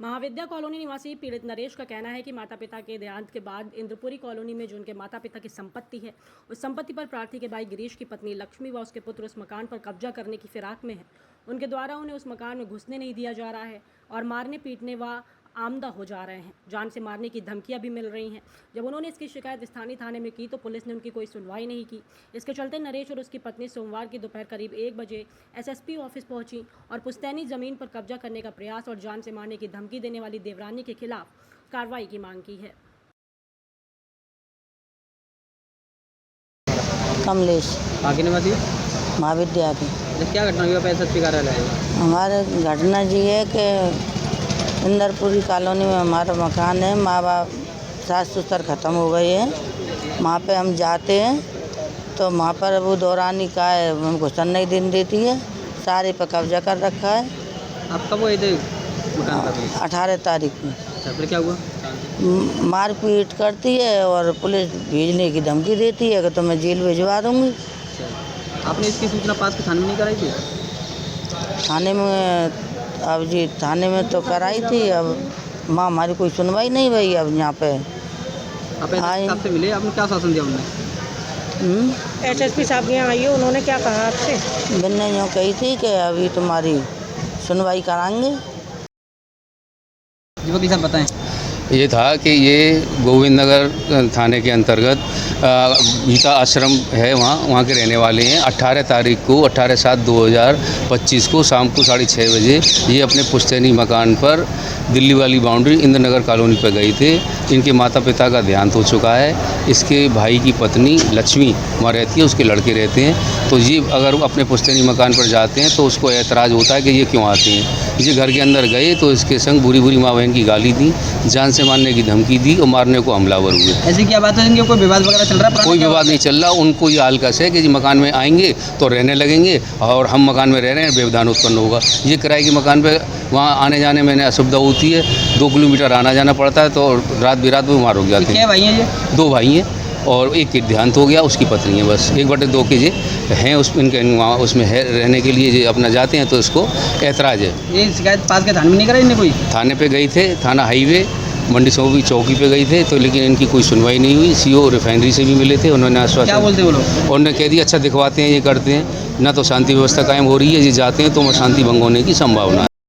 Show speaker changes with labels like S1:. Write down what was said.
S1: महाविद्या colony निवासी पीड़ित नरेश का कहना है कि माता पिता के देहांत के बाद इंद्रपुरी कॉलोनी में जो उनके माता पिता की संपत्ति है, उस संपत्ति पर प्रार्थी के भाई गिरीश की पत्नी लक्ष्मी व उसके पुत्र उस मकान पर कब्जा करने की फिराक में है। उनके द्वारा उन्हें उस मकान में घुसने नहीं दिया जा रहा है और मारने पीटने व आमदा हो जा रहे हैं। जान से मारने की धमकियां भी मिल रही हैं। जब उन्होंने इसकी शिकायत स्थानीय थाने में की तो पुलिस ने उनकी कोई सुनवाई नहीं की। इसके चलते नरेश और उसकी पत्नी सोमवार की दोपहर करीब 1 बजे एसएसपी ऑफिस पहुंची और पुश्तैनी जमीन पर कब्जा करने का प्रयास और जान से मारने की धमकी देने वाली देवरानी के खिलाफ कार्रवाई की मांग की है।
S2: कमलेश
S3: आगे निवासी
S2: महाविद्या की।
S3: क्या घटना हुई एसएसपी कार्यालय है?
S2: हमारे घटना जी है कि इंदरपुरी कॉलोनी में हमारा मकान है। माँ बाप सास ससुर ख़त्म हो गए हैं। वहाँ पे हम जाते हैं तो वहाँ पर वो दौरानी का है, हमको सन नहीं दिन देती है, सारे पर कब्जा कर रखा है।
S3: आप कब हुए थे मकान पर? 18
S2: तारीख में।
S3: फिर क्या हुआ?
S2: मारपीट करती है और पुलिस भेजने की धमकी देती है कि तो मैं जेल भिजवा दूँगी।
S3: आपने इसकी सूचना पास के थाने में नहीं कराई थी?
S2: थाने में अब जी थाने में तो कराई थी, अब माँ हमारी कोई सुनवाई नहीं भाई। अब यहाँ पे
S3: आप से मिले, आपने क्या शासन दिया उन्होंने?
S4: एसएसपी साहब के यहाँ आई हो, उन्होंने क्या कहा आपसे?
S2: मैंने यूँ कही थी कि अभी तुम्हारी सुनवाई कराएंगे।
S3: जी वकील साहब बताएं।
S5: ये था कि ये गोविंद नगर थाने के अंतर्गत गीता आश्रम है, वहाँ के रहने वाले हैं। 18 तारीख को 18/7/2025 को शाम को 6:30 बजे ये अपने पुश्तैनी मकान पर दिल्ली वाली बाउंड्री इंद्र नगर कॉलोनी पर गए थे। इनके माता पिता का देहांत हो चुका है। इसके भाई की पत्नी लक्ष्मी वहाँ रहती है, उसके लड़के रहते हैं। तो ये अगर अपने पुश्तैनी मकान पर जाते हैं तो उसको एतराज़ होता है कि ये क्यों आते हैं। ये घर के अंदर गए तो इसके संग बुरी बुरी माँ बहन की गाली दी, जान से मारने की धमकी दी और मारने को हमलावर हुए।
S3: ऐसी क्या बात है? इनके कोई विवाद वगैरह चल रहा है?
S5: कोई विवाद नहीं चल रहा। उनको ये आलकस है कि जी मकान में आएंगे तो रहने लगेंगे और हम मकान में रह रहे हैं, व्यवधान उत्पन्न होगा। ये किराए के मकान पे वहाँ आने जाने में असुविधा होती है। 2 किलोमीटर आना जाना पड़ता है तो रात बिरात में बीमार हो जाते हैं।
S3: क्या भाई हैं ये?
S5: 2 भाई हैं और एक के देहांत हो गया, उसकी पत्नी है। बस 1/2 के जे हैं उस इनके वहाँ उसमें है रहने के लिए जो अपना जाते हैं तो इसको ऐतराज़ है।
S3: ये शिकायत पास के थाने में नहीं कराई इन्हें? कोई
S5: थाने पे गई थे, थाना हाईवे मंडी सोबी चौकी पे गई थे तो लेकिन इनकी कोई सुनवाई नहीं हुई। सीओ रिफाइनरी से भी मिले थे, उन्होंने आश्वासन
S3: क्या बोलते वो लोग?
S5: उन्होंने कह दिया अच्छा दिखवाते हैं, ये करते हैं ना, तो शांति व्यवस्था कायम हो रही है। ये जाते हैं तो शांति भंग होने की संभावना है।